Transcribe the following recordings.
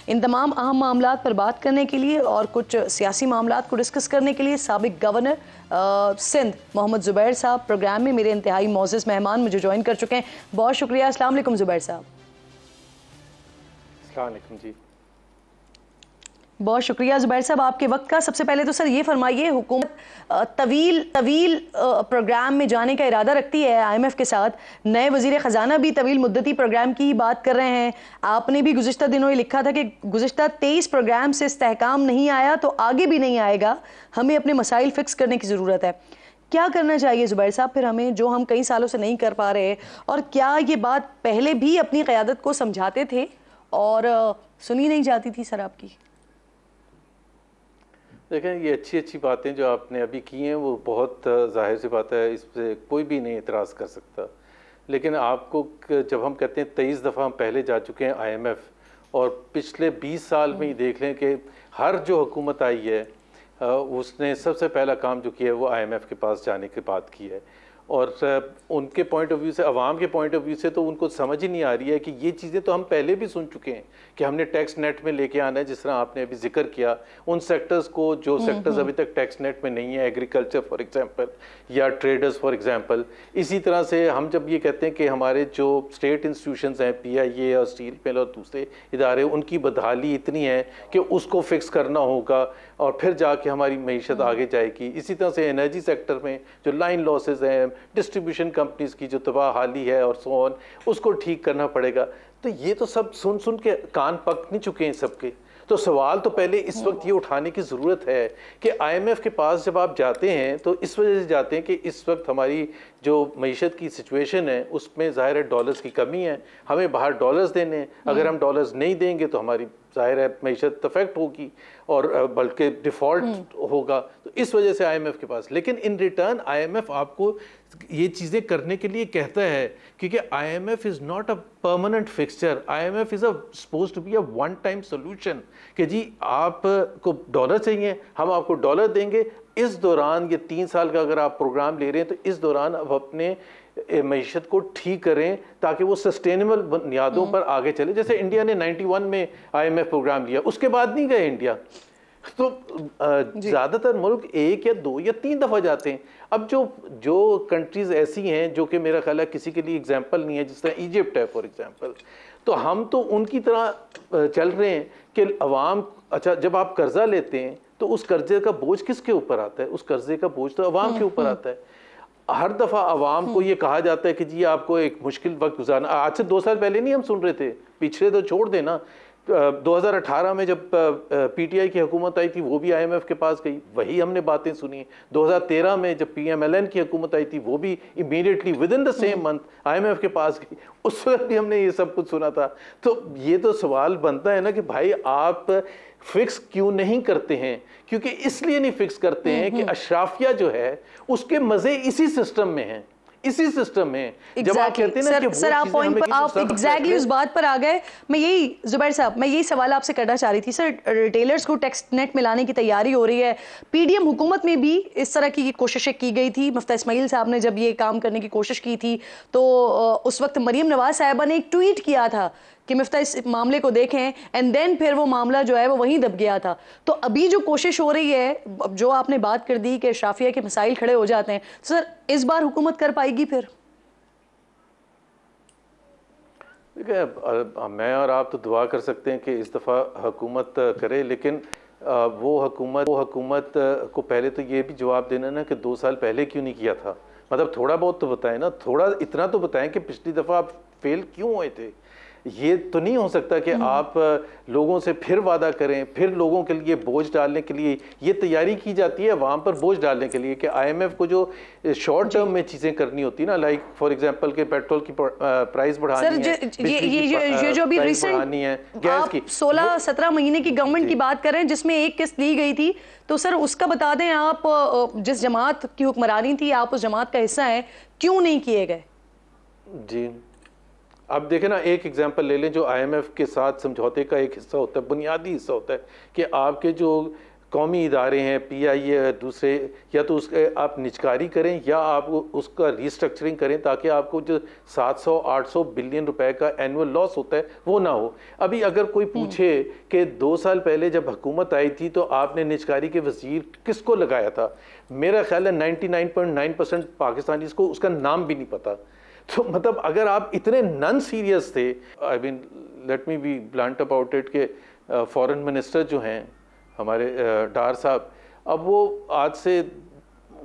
इन तमाम अहम मामलात पर बात करने के लिए और कुछ सियासी मामलात को डिस्कस करने के लिए साबिक गवर्नर सिंध मोहम्मद ज़ुबैर साहब प्रोग्राम में मेरे इंतहाई मोअज़्ज़ज़ मेहमान मुझे ज्वाइन कर चुके हैं। बहुत शुक्रिया। अस्सलाम वालेकुम ज़ुबैर साहब। अस्सलाम वालेकुम जी। बहुत शुक्रिया ज़ुबैर साहब आपके वक्त का। सबसे पहले तो सर ये फरमाइए, हुकूमत तवील प्रोग्राम में जाने का इरादा रखती है IMF के साथ। नए वज़ीर ख़जाना भी तवील मुद्दती प्रोग्राम की ही बात कर रहे हैं। आपने भी गुज़िश्ता दिनों ही लिखा था कि गुज़िश्ता 23 प्रोग्राम से इस्तेहकाम नहीं आया तो आगे भी नहीं आएगा, हमें अपने मसाइल फिक्स करने की ज़रूरत है। क्या करना चाहिए ज़ुबैर साहब फिर हमें, जो हम कई सालों से नहीं कर पा रहे? और क्या ये बात पहले भी अपनी क़यादत को समझाते थे और सुनी नहीं जाती थी सर आपकी? देखें, ये अच्छी बातें जो आपने अभी की हैं वो बहुत जाहिर सी बात है, इस पर कोई भी नहीं एतराज़ कर सकता। लेकिन आपको जब हम कहते हैं 23 दफ़ा हम पहले जा चुके हैं IMF, और पिछले 20 साल में ही देख लें कि हर जो हुकूमत आई है उसने सबसे पहला काम जो किया है वो IMF के पास जाने के बाद किया है। और उनके पॉइंट ऑफ व्यू से, अवाम के पॉइंट ऑफ व्यू से तो उनको समझ ही नहीं आ रही है कि ये चीज़ें तो हम पहले भी सुन चुके हैं कि हमने टैक्स नेट में लेके आना है, जिस तरह आपने अभी जिक्र किया उन सेक्टर्स को जो सेक्टर्स अभी तक टैक्स नेट में नहीं है, एग्रीकल्चर फॉर एग्जांपल या ट्रेडर्स फॉर एग्जांपल। इसी तरह से हम जब ये कहते हैं कि हमारे जो स्टेट इंस्टीट्यूशंस हैं, PIA और स्टील मिल और दूसरे इदारे, उनकी बदहाली इतनी है कि उसको फिक्स करना होगा और फिर जाके हमारी मईशत आगे जाएगी। इसी तरह से एनर्जी सेक्टर में जो लाइन लॉसेज हैं, डिस्ट्रीब्यूशन कंपनीज की जो तबाह हाली है और सो ऑन, उसको ठीक करना पड़ेगा। तो ये तो सब सुन सुन के कान पक नहीं चुके हैं सबके। तो सवाल तो पहले इस वक्त ये उठाने की ज़रूरत है कि IMF के पास जब आप जाते हैं तो इस वजह से जाते हैं कि इस वक्त हमारी जो मईशत की सिचुएशन है उसमें ज़ाहिर है डॉलर्स की कमी है, हमें बाहर डॉलर्स देने हैं। अगर हम डॉलर्स नहीं देंगे तो हमारी ज़ाहिर है मईशत अफेक्ट होगी और बल्कि डिफ़ॉल्ट होगा। तो इस वजह से IMF के पास, लेकिन इन रिटर्न IMF आपको ये चीज़ें करने के लिए कहता है, क्योंकि IMF is not a permanent fixture. IMF is suppose to be a one time solution कि जी आपको डॉलर चाहिए, हम आपको डॉलर देंगे। इस दौरान ये 3 साल का अगर आप प्रोग्राम ले रहे हैं तो इस दौरान अब अपने मईशत को ठीक करें ताकि वो सस्टेनेबल बुनियादों पर आगे चले। जैसे इंडिया ने 91 में IMF प्रोग्राम लिया, उसके बाद नहीं गए इंडिया। तो ज़्यादातर मुल्क 1 या 2 या 3 दफ़ा जाते हैं। अब जो कंट्रीज़ ऐसी हैं जो कि मेरा ख्याल है किसी के लिए एग्जाम्पल नहीं है, जिस तरह इजिप्ट है फॉर एग्जाम्पल, तो हम तो उनकी तरह चल रहे हैं कि अवाम, अच्छा जब आप कर्जा लेते हैं तो उस कर्जे का बोझ किसके ऊपर आता है? उस कर्जे का बोझ तो अवाम के ऊपर आता है। हर दफ़ा अवाम को ये कहा जाता है कि जी आपको एक मुश्किल वक्त गुजारना। आज से 2 साल पहले नहीं हम सुन रहे थे, पिछले तो छोड़ देना। 2018 में जब PTI की हुकूमत आई थी वो भी IMF के पास गई, वही हमने बातें सुनी। 2013 में जब PMLN की हुकूमत आई थी वो भी immediately with in the same month IMF के पास गई, उस वक्त भी हमने ये सब कुछ सुना था। तो ये तो सवाल बनता है ना कि भाई आप फिक्स क्यों नहीं करते हैं? क्योंकि इसलिए नहीं फिक्स करते हैं कि अशराफिया जो है उसके मजे इसी सिस्टम में हैं, इसी सिस्टम में। जब आप कहते हैं ना कि सर आप पॉइंट पर, आप एग्जैक्टली उस बात पर आ गए। मैं यही ज़ुबैर साहब, मैं यही सवाल आपसे करना चाह रही थी। सर रिटेलर्स को टैक्स नेट में लाने की तैयारी हो रही है, PDM हुकूमत में भी इस तरह की कोशिशें की गई थी। मुफ्ती इस्माइल साहब ने जब ये काम करने की कोशिश की थी तो उस वक्त मरीम नवाज साहिबा ने एक ट्वीट किया था कि मुफ्ती इस मामले को देखें, एंड देन फिर वो मामला जो है वो वहीं दब गया था। तो अभी जो कोशिश हो रही है, जो आपने बात कर दी कि शाफिया के मसाइल खड़े हो जाते हैं, सर इस बार हुकूमत कर पाएगी फिर? देखिए, मैं और आप तो दुआ कर सकते हैं कि इस दफ़ा हुकूमत करे, लेकिन वो हुकूमत को पहले तो ये भी जवाब देना ना कि 2 साल पहले क्यों नहीं किया था। मतलब थोड़ा बहुत तो बताएं ना, थोड़ा इतना तो बताएं कि पिछली दफ़ा आप फेल क्यों हुए थे। ये तो नहीं हो सकता कि आप लोगों से फिर वादा करें, फिर लोगों के लिए बोझ डालने के लिए ये तैयारी की जाती है वहाँ पर बोझ डालने के लिए कि IMF को जो शॉर्ट टर्म में चीज़ें करनी होती है ना, लाइक फॉर एग्जांपल के पेट्रोल की प्राइस बढ़ानी है, ये जो अभी रिसेंट गैस की 16-17 महीने की गवर्नमेंट की बात करें जिसमें एक किस्त दी गई थी, तो सर उसका बता दें, आप जिस जमात की हुक्मरानी थी आप उस जमात का हिस्सा हैं, क्यों नहीं किए गए? जी अब देखें ना, एक एग्जांपल ले लें जो IMF के साथ समझौते का एक हिस्सा होता है, बुनियादी हिस्सा होता है कि आपके जो कौमी इदारे हैं, PI है, दूसरे, या तो उसके आप निजकारी करें या आप उसका रीस्ट्रक्चरिंग करें ताकि आपको जो 700-800 बिलियन रुपए का एनुअल लॉस होता है वो ना हो। अभी अगर कोई पूछे कि 2 साल पहले जब हुकूमत आई थी तो आपने निजकारी के वजीर किसको लगाया था, मेरा ख्याल है 99.9% पाकिस्तानीज़ को उसका नाम भी नहीं पता। तो मतलब अगर आप इतने नॉन सीरियस थे, I mean let me be blunt about it, के फॉरेन मिनिस्टर जो हैं हमारे डार साहब, अब वो आज से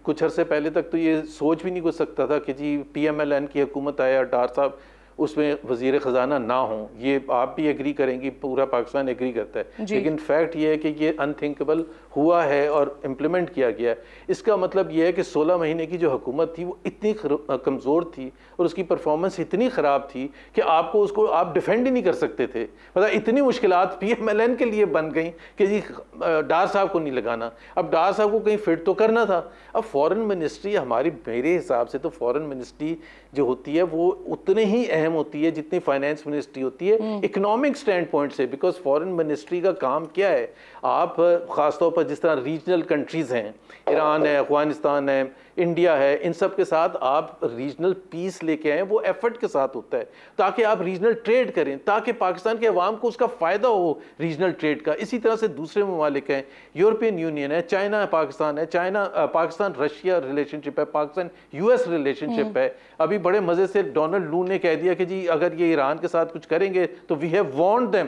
कुछ अरसे पहले तक तो ये सोच भी नहीं कर सकता था कि जी PMLN की हुकूमत आया, डार साहब उसमें वजीर ख़जाना ना हो। ये आप भी एग्री करेंगी, पूरा पाकिस्तान एग्री करता है, लेकिन फैक्ट ये है कि ये अनथिंकेबल हुआ है और इम्प्लीमेंट किया गया है। इसका मतलब ये है कि 16 महीने की जो हुकूमत थी वो इतनी कमज़ोर थी और उसकी परफॉर्मेंस इतनी ख़राब थी कि आपको उसको आप डिफेंड ही नहीं कर सकते थे। मतलब इतनी मुश्किलात PMLN के लिए बन गई कि जी डार साहब को नहीं लगाना। अब डार साहब को कहीं फिट तो करना था। अब फॉरेन मिनिस्ट्री हमारी, मेरे हिसाब से तो फॉरेन मिनिस्ट्री जो होती है वो उतने ही अहम होती है जितनी फाइनेंस मिनिस्ट्री होती है इकोनॉमिक स्टैंड पॉइंट से। बिकॉज फॉरेन मिनिस्ट्री का काम क्या है, आप ख़ासतौर पर जिस तरह रीजनल कंट्रीज़ हैं, ईरान है, अफगानिस्तान है, इंडिया है, इन सब के साथ आप रीजनल पीस लेके आएँ, वो एफर्ट के साथ होता है ताकि आप रीजनल ट्रेड करें, ताकि पाकिस्तान के अवाम को उसका फ़ायदा हो रीजनल ट्रेड का। इसी तरह से दूसरे ममालिक हैं, यूरोपियन यूनियन है, चाइना है, पाकिस्तान है, चाइना पाकिस्तान रशिया रिलेशनशिप है, पाकिस्तान US रिलेशनशिप है। अभी बड़े मज़े से डोनाल्ड लू ने कह दिया कि जी अगर ये ईरान के साथ कुछ करेंगे तो वी हैव वार्न्ड देम,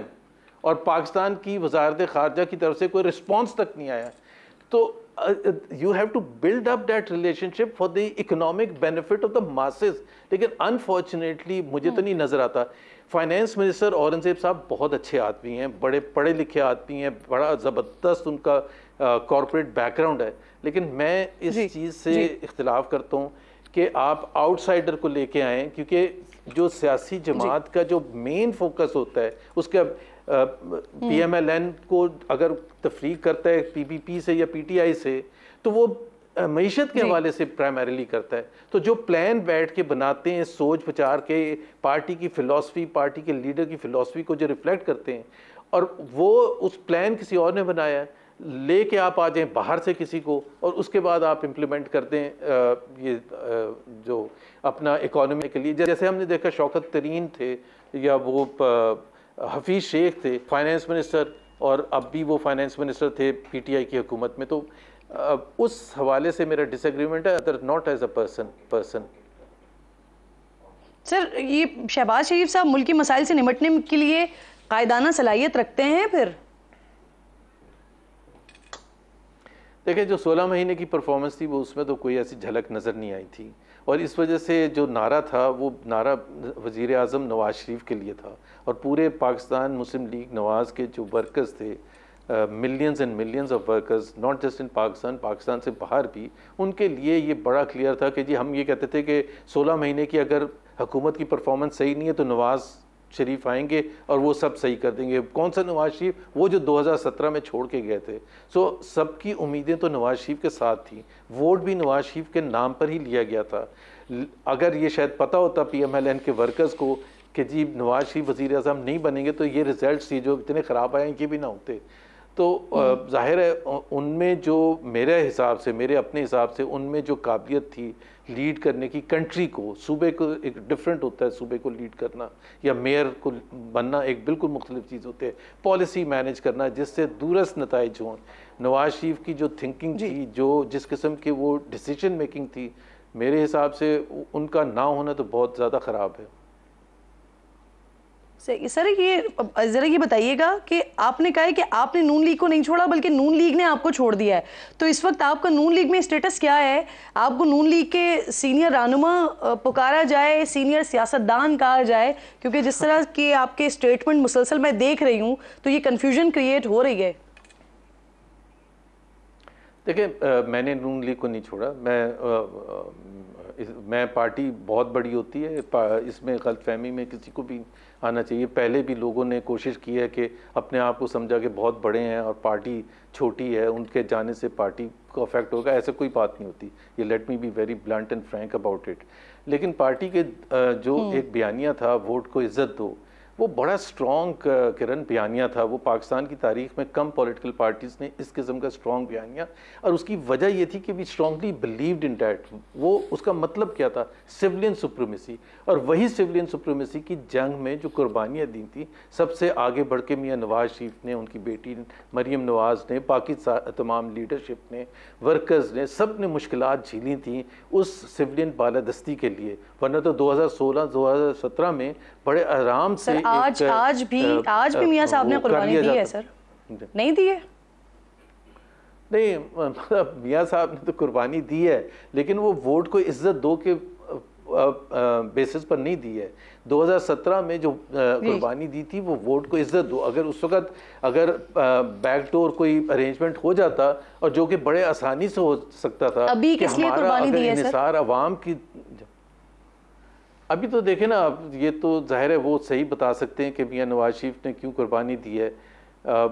और पाकिस्तान की वजारत खारजा की तरफ से कोई रिस्पॉन्स तक नहीं आया। तो you have to build up that relationship for the economic benefit of the masses। लेकिन अनफॉर्चुनेटली मुझे तो नहीं नज़र आता। फाइनेंस मिनिस्टर औरंगजेब साहब बहुत अच्छे आदमी हैं, बड़े पढ़े लिखे आदमी हैं, बड़ा ज़बरदस्त उनका कॉरपोरेट बैकग्राउंड है, लेकिन मैं इस चीज़ से इख्तिलाफ करता हूँ कि आप आउटसाइडर को लेके आएँ, क्योंकि जो सियासी जमात का जो मेन फोकस होता है उसका PMLN को अगर तफरीक करता है PPP से या PTI से, तो वो मईशत के हवाले से प्राइमरीली करता है। तो जो प्लान बैठ के बनाते हैं, सोच विचार के, पार्टी की फ़िलॉसफी, पार्टी के लीडर की फ़िलॉसफी को जो रिफ्लेक्ट करते हैं, और वो उस प्लान किसी और ने बनाया है, लेके आप आ जाएं बाहर से किसी को और उसके बाद आप इम्प्लीमेंट कर दें ये जो अपना इकोनॉमी के लिए। जैसे हमने देखा शौकत तरीन थे या वो हफीज़ शेख थे फाइनेंस मिनिस्टर, और अब भी वो फाइनेंस मिनिस्टर थे PTI की हुकूमत में। तो उस हवाले से मेरा डिसएग्रीमेंट है, other not as a person. Sir, ये शहबाज शरीफ साहब मुल्की मसाइल से निपटने के लिए कायदाना सलाहियत रखते हैं? फिर देखिए, जो 16 महीने की परफॉर्मेंस थी वो उसमें तो कोई ऐसी झलक नज़र नहीं आई थी, और इस वजह से जो नारा था वो नारा वज़ीर आज़म नवाज़ शरीफ के लिए था, और पूरे पाकिस्तान मुस्लिम लीग नवाज़ के जो वर्कर्स थे, millions and millions of workers, not just in Pakistan, Pakistan से बाहर भी, उनके लिए ये बड़ा क्लियर था कि जी हम ये कहते थे कि 16 महीने की अगर हुकूमत की परफॉर्मेंस सही नहीं है तो नवाज़ शरीफ आएंगे और वो सब सही कर देंगे। कौन सा नवाज शरीफ? वो जो 2017 में छोड़ के गए थे। सो सबकी उम्मीदें तो नवाज शरीफ के साथ थी, वोट भी नवाज शरीफ के नाम पर ही लिया गया था। अगर ये शायद पता होता PMLN के वर्कर्स को कि जी नवाज शरीफ वज़ीर आज़म नहीं बनेंगे तो ये रिजल्ट्स थी जो इतने ख़राब आए ये भी ना होते। तो जाहिर है उनमें जो मेरे हिसाब से, मेरे अपने हिसाब से उनमें जो काबिलियत थी लीड करने की, कंट्री को, सूबे को, एक डिफरेंट होता है सूबे को लीड करना या मेयर को बनना, एक बिल्कुल मुख्तलिफ चीज़ होती है। पॉलिसी मैनेज करना जिससे दूरस्थ नताइज हों। नवाज शरीफ की जो थिंकिंग थी, जो जिस किस्म की वो डिसीजन मेकिंग थी, मेरे हिसाब से उनका ना होना तो बहुत ज़्यादा ख़राब है। सर, ये ज़रा ये बताइएगा कि आपने कहा है कि आपने नून लीग को नहीं छोड़ा बल्कि नून लीग ने आपको छोड़ दिया है, तो इस वक्त आपका नून लीग में स्टेटस क्या है? आपको नून लीग के सीनियर रहनुमा पुकारा जाए, सीनियर सियासतदान कहा जाए? क्योंकि जिस तरह के आपके स्टेटमेंट मुसलसल मैं देख रही हूँ तो ये कन्फ्यूजन क्रिएट हो रही है। देखिए, मैंने नून लीग को नहीं छोड़ा। मैं पार्टी बहुत बड़ी होती है, इसमें गलतफहमी में किसी को भी आना चाहिए। पहले भी लोगों ने कोशिश की है कि अपने आप को समझा कि बहुत बड़े हैं और पार्टी छोटी है, उनके जाने से पार्टी को अफेक्ट होगा, ऐसे कोई बात नहीं होती। ये late me be very blunt and Frank about it. लेकिन पार्टी के जो एक बयानिया था, वोट को इज्जत दो, वो बड़ा स्ट्रॉन्ग किरण बयानिया था। वो पाकिस्तान की तारीख में कम पॉलिटिकल पार्टीज़ ने इस किस्म का स्ट्रॉन्ग बयानिया, और उसकी वजह ये थी कि we strongly believed in that. वो उसका मतलब क्या था? Civilian supremacy. और वही सिविलियन सुप्रीमेसी की जंग में जो कुर्बानियाँ दी थी, सबसे आगे बढ़ के मियाँ नवाज शरीफ ने, उनकी बेटी मरीम नवाज ने, बाकी तमाम लीडरशिप ने, वर्कर्स ने, सब ने मुश्किलात झेली थी उस सिविलियन बालादस्ती के लिए। वरना तो 2016-2017 में बड़े आराम से आज भी मियाँ साहब ने कुर्बानी दी है सर, नहीं दी है? नहीं, मतलब मियाँ साहब ने तो कुर्बानी दी है, लेकिन वो वोट को इज्जत दो के बेसिस पर नहीं दी है। 2017 में जो कुर्बानी दी थी वो वोट को इज्जत दो। अगर उस वक्त अगर बैकडोर कोई अरेंजमेंट हो जाता, और जो कि बड़े आसानी से हो सकता था, अभी किस लिए कुर्बानी दी है सर? अवाम की अभी तो देखें ना आप, ये तो जाहिर है वो सही बता सकते हैं कि मियाँ नवाज शरीफ ने क्यों कुर्बानी दी है।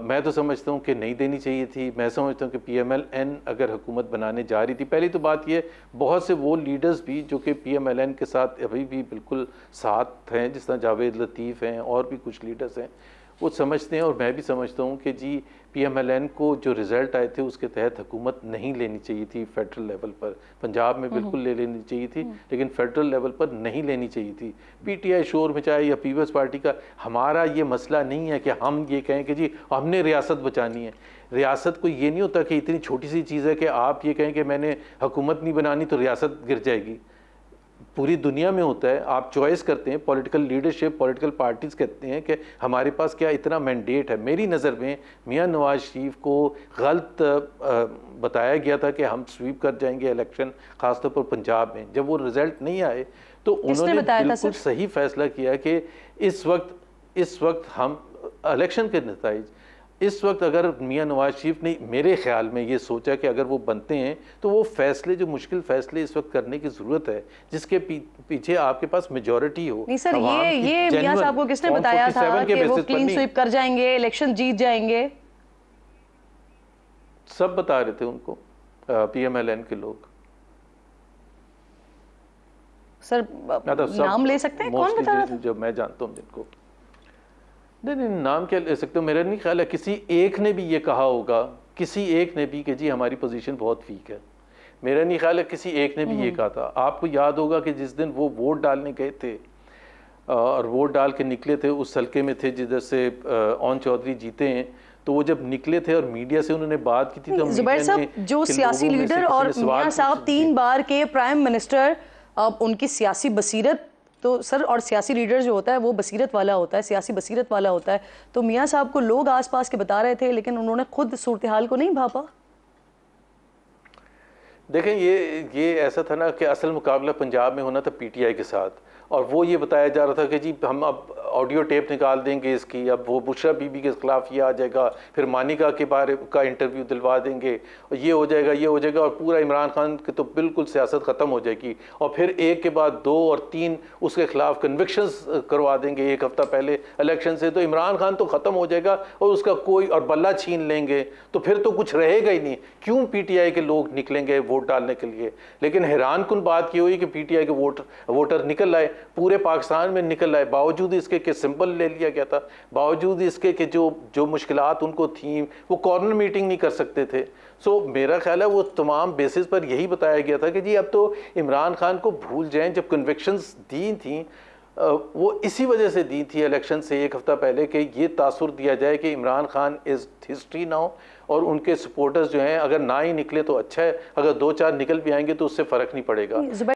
मैं तो समझता हूँ कि नहीं देनी चाहिए थी। मैं समझता हूँ कि PMLN अगर हुकूमत बनाने जा रही थी, पहली तो बात ये, बहुत से वो लीडर्स भी जो कि PMLN के साथ अभी भी बिल्कुल साथ हैं, जिस तरह जावेद लतीफ़ हैं और भी कुछ लीडर्स हैं, वो समझते हैं, और मैं भी समझता हूँ कि जी PMLN को जो रिज़ल्ट आए थे उसके तहत हुकूमत नहीं लेनी चाहिए थी फेडरल लेवल पर। पंजाब में बिल्कुल ले लेनी चाहिए थी, लेकिन फेडरल लेवल पर नहीं लेनी चाहिए थी। PTI शोर मचाए या पीपल्स पार्टी का, हमारा ये मसला नहीं है कि हम ये कहें कि जी हमने रियासत बचानी है। रियासत को ये नहीं होता कि इतनी छोटी सी चीज़ है कि आप ये कहें कि मैंने हुकूमत नहीं बनानी तो रियासत गिर जाएगी। पूरी दुनिया में होता है, आप चॉइस करते हैं, पॉलिटिकल लीडरशिप, पॉलिटिकल पार्टीज़ कहते हैं कि हमारे पास क्या इतना मैंडेट है। मेरी नज़र में मियाँ नवाज शरीफ को गलत बताया गया था कि हम स्वीप कर जाएंगे इलेक्शन, ख़ासतौर पर पंजाब में। जब वो रिज़ल्ट नहीं आए तो उन्होंने बिल्कुल सही फैसला किया कि इस वक्त हम इलेक्शन के नतीजे, इस वक्त अगर मियाँ नवाज शरीफ ने, मेरे ख्याल में ये सोचा कि अगर वो बनते हैं तो वो फैसले, जो मुश्किल फैसले इस वक्त करने की ज़रूरत है, जिसके पीछे आपके पास मेजॉरिटी हो। नहीं सर, ये मियाँ साहब को किसने बताया था कि वो क्लीन स्वीप कर जाएंगे, इलेक्शन जीत जाएंगे? सब बता रहे थे उनको, PMLN के लोग। सर नाम ले सकते हैं, कौन बता रहा था? जो मैं जानता हूँ जिनको, नहीं नाम क्या ले सकते हो, मेरा नहीं ख्याल है किसी एक ने भी ये कहा होगा, किसी एक ने भी कि जी हमारी पोजीशन बहुत वीक है। मेरा नहीं ख्याल है किसी एक ने भी ये कहा था। आपको याद होगा कि जिस दिन वो वोट डालने गए थे और वोट डाल के निकले थे, उस हल्के में थे जिधर से ओन चौधरी जीते हैं, तो वो जब निकले थे और मीडिया से उन्होंने बात की थी, तो जुबैर साहब जो सियासी लीडर और मियाँ साहब 3 बार के प्राइम मिनिस्टर, अब उनकी सियासी बसीरत तो सर, और सियासी लीडर जो होता है वो बसीरत वाला होता है, सियासी बसीरत वाला होता है। तो मियाँ साहब को लोग आसपास के बता रहे थे, लेकिन उन्होंने खुद सूरत हाल को नहीं भापा। देखें, ये ऐसा था ना कि असल मुकाबला पंजाब में होना था PTI के साथ, और वो ये बताया जा रहा था कि जी हम अब ऑडियो टेप निकाल देंगे इसकी, अब वो बुशरा बीबी के खिलाफ ये आ जाएगा, फिर मानिका के बारे का इंटरव्यू दिलवा देंगे, और ये हो जाएगा, और पूरा इमरान खान की तो बिल्कुल सियासत ख़त्म हो जाएगी, और फिर एक के बाद 2 और 3 उसके खिलाफ कन्विक्शंस करवा देंगे 1 हफ्ता पहले इलेक्शन से, तो इमरान खान तो ख़त्म हो जाएगा और उसका कोई, और बल्ला छीन लेंगे, तो फिर तो कुछ रहेगा ही नहीं। क्यों PTI के लोग निकलेंगे वोट डालने के लिए? लेकिन हैरान कुन बात ये हुई कि PTI के वोटर निकल आए, पूरे पाकिस्तान में निकल आए, बावजूद इसके कि सिंबल ले लिया गया था, बावजूद इसके कि जो मुश्किलात उनको थी, वो कॉर्नर मीटिंग नहीं कर सकते थे। सो मेरा ख्याल है वो तमाम बेसिस पर यही बताया गया था कि जी अब तो इमरान खान को भूल जाएं। जब कन्विक्शंस दी थी वो इसी वजह से दी थी इलेक्शन से 1 हफ्ता पहले, कि ये तासुर दिया जाए कि Imran Khan is history now, और उनके सपोर्टर्स जो हैं अगर ना ही निकले तो अच्छा है, अगर 2-4 निकल भी आएंगे तो उससे फ़र्क नहीं पड़ेगा।